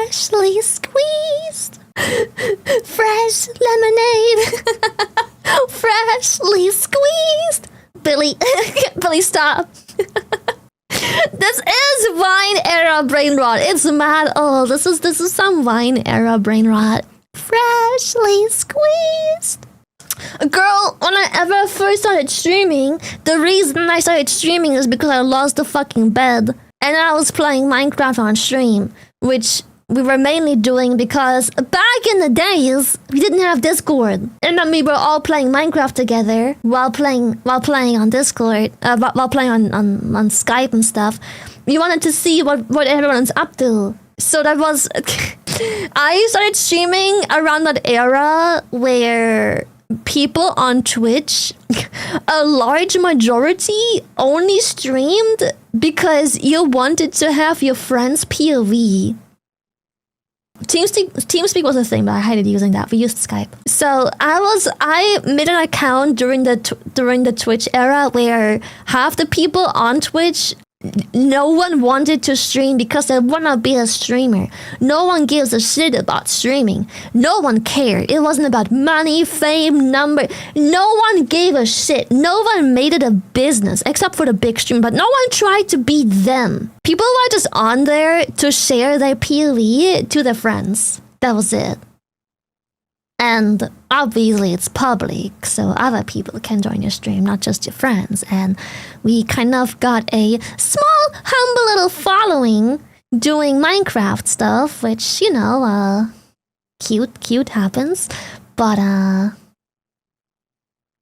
freshly squeezed, fresh lemonade, freshly squeezed. Billy, Billy, stop. This is Vine era brain rot. It's mad old. This is some Vine era brain rot. Freshly squeezed. Girl, when I ever first started streaming, the reason I started streaming is because I lost the fucking bed. And I was playing Minecraft on stream, which we were mainly doing because back in the days, we didn't have Discord. And then we were all playing Minecraft together while playing on Discord, while playing on Skype and stuff. We wanted to see what everyone's up to. So that was... I started streaming around that era where people on Twitch, a large majority only streamed because you wanted to have your friend's POV. TeamSpeak was a thing, but I hated using that. We used Skype. So I made an account during the Twitch era where half the people on Twitch, no one wanted to stream because they wanna be a streamer. No one gives a shit about streaming. No one cared. It wasn't about money, fame, number. No one gave a shit. No one made it a business except for the big stream, but no one tried to be them. People were just on there to share their POV to their friends. That was it. And obviously it's public, so other people can join your stream, not just your friends. And we kind of got a small, humble little following doing Minecraft stuff, which, you know, cute happens. But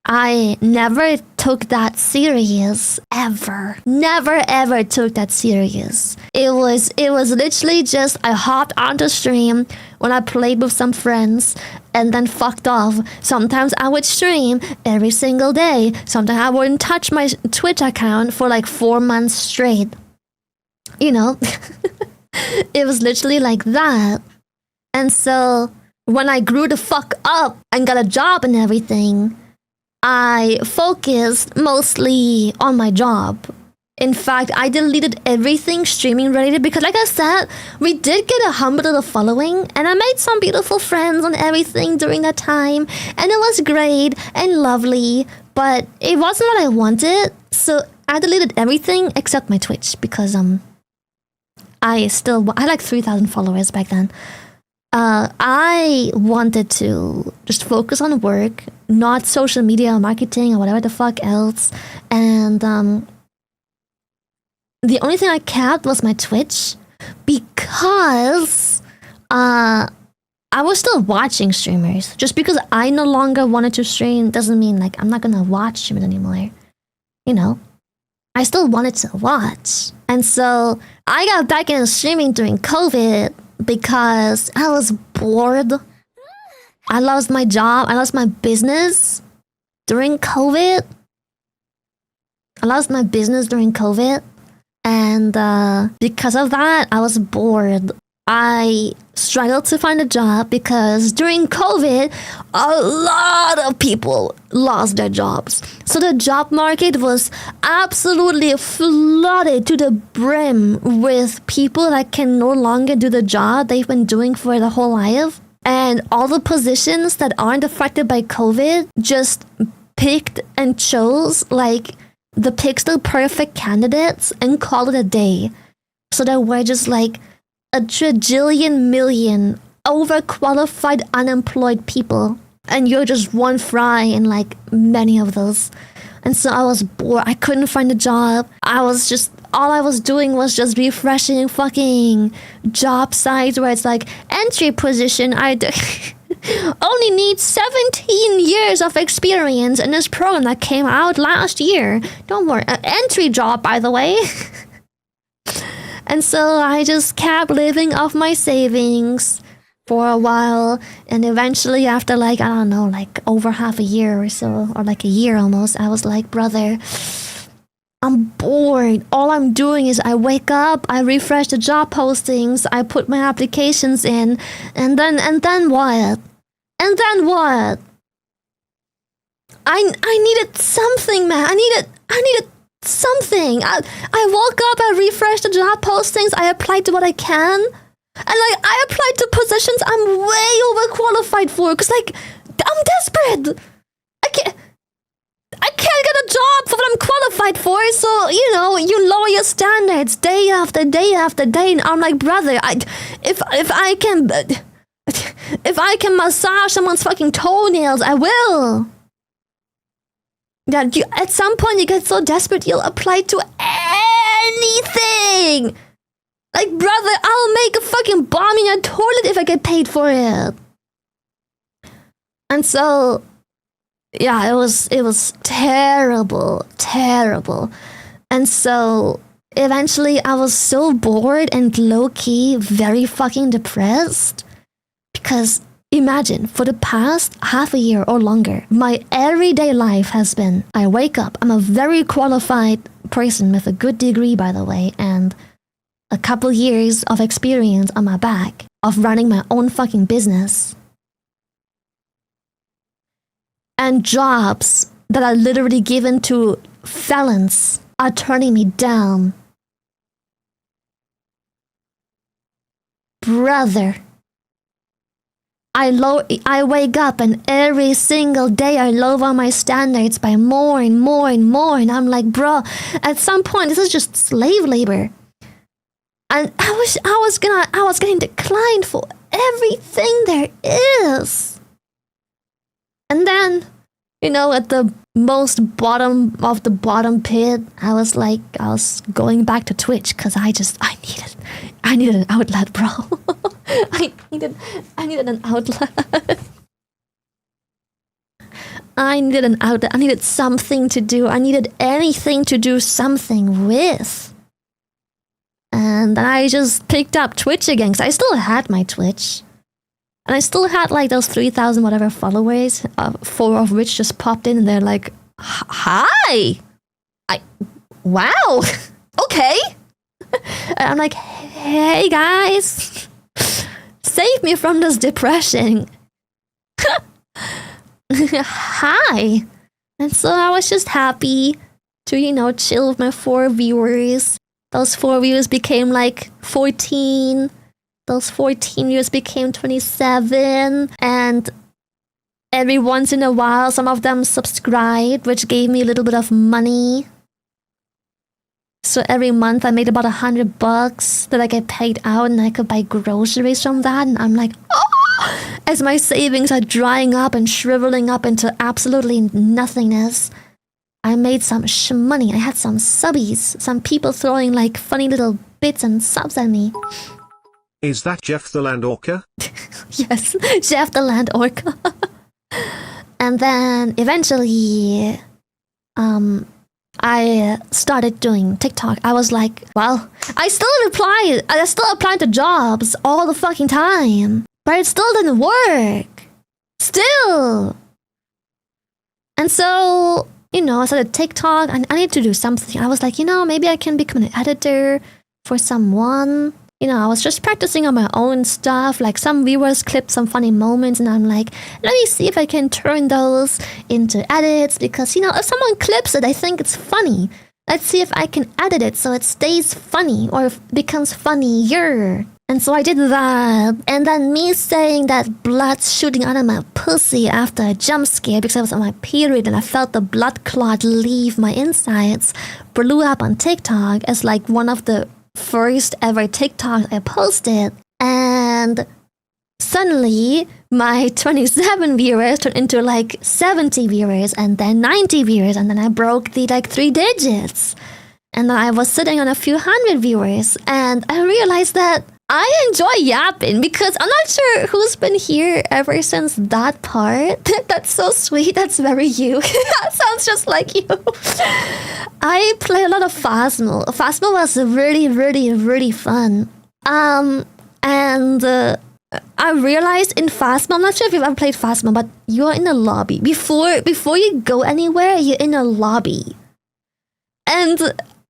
I never took that serious, ever. Never ever took that serious. It was literally just I hopped onto stream when I played with some friends and then fucked off. Sometimes I would stream every single day. Sometimes I wouldn't touch my Twitch account for like 4 months straight. You know, it was literally like that. And so when I grew the fuck up and got a job and everything, I focused mostly on my job. In fact, I deleted everything streaming related because, like I said, we did get a humble little following and I made some beautiful friends and everything during that time. And it was great and lovely, but it wasn't what I wanted. So I deleted everything except my Twitch because I had like 3,000 followers back then. I wanted to just focus on work, not social media or marketing or whatever the fuck else. And the only thing I kept was my Twitch because I was still watching streamers. Just because I no longer wanted to stream doesn't mean like I'm not gonna watch streamers anymore. You know, I still wanted to watch. And so I got back into streaming during COVID because I was bored. I lost my job. I lost my business during COVID. And because of that, I was bored. I struggled to find a job because during COVID, a lot of people lost their jobs. So the job market was absolutely flooded to the brim with people that can no longer do the job they've been doing for their whole life. And all the positions that aren't affected by COVID just picked and chose like the pixel perfect candidates and called it a day. So there were just like a trillion million overqualified unemployed people, and you're just one fry in like many of those. And so I was bored. I couldn't find a job. All I was doing was just refreshing fucking job sites where it's like entry position. I only need 17 years of experience in this program that came out last year. Don't worry, entry job, by the way. And so I just kept living off my savings for a while. And eventually after like, I don't know, like over half a year or so, or like a year almost, I was like, brother, I'm bored. All I'm doing is I wake up, I refresh the job postings, I put my applications in, and then what? And then what? I needed something, man. I needed something. I woke up, I refreshed the job postings, I applied to what I can, And like, I applied to positions I'm way overqualified for, because like, I'm desperate. I can't get a job for what I'm qualified for, so, you know, you lower your standards day after day after day, and I'm like, brother, if I can massage someone's fucking toenails, I will. Yeah, at some point you get so desperate you'll apply to anything. Like, brother, I'll make a fucking bomb in your toilet if I get paid for it. And so, yeah, it was terrible. And so eventually I was so bored and low-key very fucking depressed, because imagine, for the past half a year or longer, my everyday life has been, I wake up, I'm a very qualified person with a good degree, by the way, and a couple years of experience on my back of running my own fucking business. And jobs that are literally given to felons are turning me down. Brother, I wake up and every single day I lower my standards by more and more and more, and I'm like, bro, at some point this is just slave labor. And I was getting declined for everything there is. And then, you know, at the most bottom of the bottom pit, I was going back to Twitch because I needed an outlet, bro. I needed an outlet. I needed an outlet. I needed something to do. I needed anything to do something with. And I just picked up Twitch again, because I still had my Twitch. And I still had like those 3,000 whatever followers, 4 of which just popped in and they're like, hi! Wow! Okay! And I'm like, hey guys! Save me from this depression! Hi! And so I was just happy to, you know, chill with my 4 viewers. Those 4 viewers became like 14. Those 14 viewers became 27. And every once in a while, some of them subscribed, which gave me a little bit of money. So every month I made about $100 that I get paid out, and I could buy groceries from that. And I'm like, oh! As my savings are drying up and shriveling up into absolutely nothingness, I made some money. I had some subbies, some people throwing like funny little bits and subs at me. Is that Jeff the Land Orca? Yes, Jeff the Land Orca. And then eventually, I started doing TikTok. I was like, well, I still applied to jobs all the fucking time, but it still didn't work. Still. And so, you know, I started TikTok, and I need to do something. I was like, you know, maybe I can become an editor for someone. You know, I was just practicing on my own stuff. Like, some viewers clipped some funny moments, and I'm like, let me see if I can turn those into edits, because, you know, if someone clips it, I think it's funny. Let's see if I can edit it so it stays funny or becomes funnier. And so I did that. And then me saying that blood's shooting out of my pussy after a jump scare because I was on my period and I felt the blood clot leave my insides blew up on TikTok as like one of the first ever TikToks I posted. And suddenly my 27 viewers turned into like 70 viewers and then 90 viewers, and then I broke the like 3 digits. And then I was sitting on a few hundred viewers, and I realized that I enjoy yapping, because I'm not sure who's been here ever since that part. That's so sweet. That's very you. That sounds just like you. I play a lot of Phasmo. Phasmo was really, really, really fun. And I realized in Phasmo, I'm not sure if you've ever played Phasmo, but you're in a lobby. Before you go anywhere, you're in a lobby. And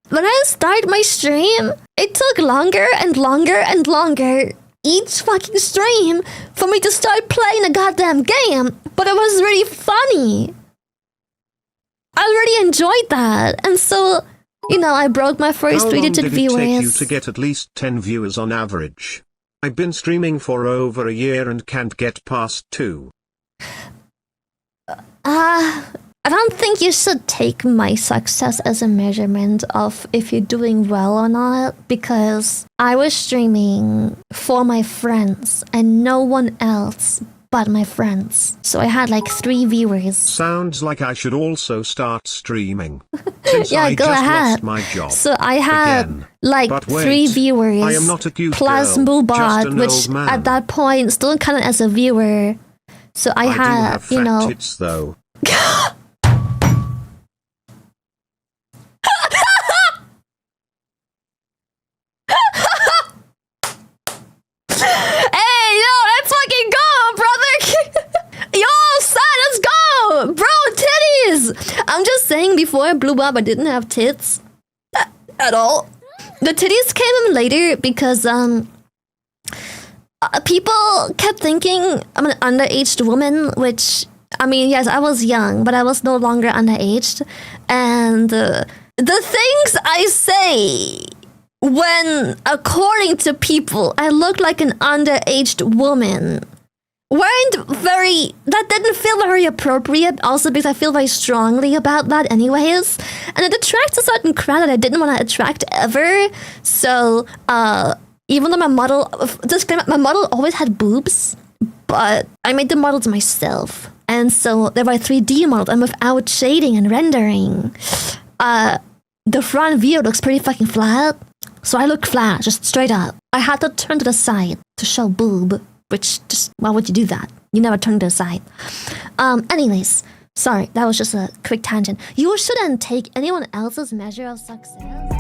when I started my stream, it took longer and longer and longer each fucking stream for me to start playing a goddamn game, but it was really funny. I really enjoyed that, and so, you know, I broke my first 3-digit viewers. How long did it take you to get at least 10 viewers on average? I've been streaming for over a year and can't get past 2. I don't think you should take my success as a measurement of if you're doing well or not, because I was streaming for my friends and no one else but my friends. So I had like 3 viewers. Sounds like I should also start streaming. Since Yeah, I go just ahead. lost my job. So I had Again. like But wait, 3 viewers. I am not a cute plus girl, just Moobot, an which old man. at that point still counted as a viewer. So I do had, have you fat know. tits though. Hey, yo, let's fucking go, brother! Yo, son, let's go! Bro, titties! I'm just saying, before I blew up, I didn't have tits. At all. The titties came in later because, people kept thinking I'm an underaged woman, which, I mean, yes, I was young, but I was no longer underaged. And the things I say when, according to people, I looked like an underaged woman that didn't feel very appropriate, also because I feel very strongly about that anyways. And it attracts a certain crowd that I didn't want to attract ever. So, even though my model always had boobs, but I made the models myself. And so there were 3D models, and without shading and rendering, the front view looks pretty fucking flat. So I look flat, just straight up. I had to turn to the side to show boob, which just, why would you do that? You never turn to the side. Anyways, sorry, that was just a quick tangent. You shouldn't take anyone else's measure of success.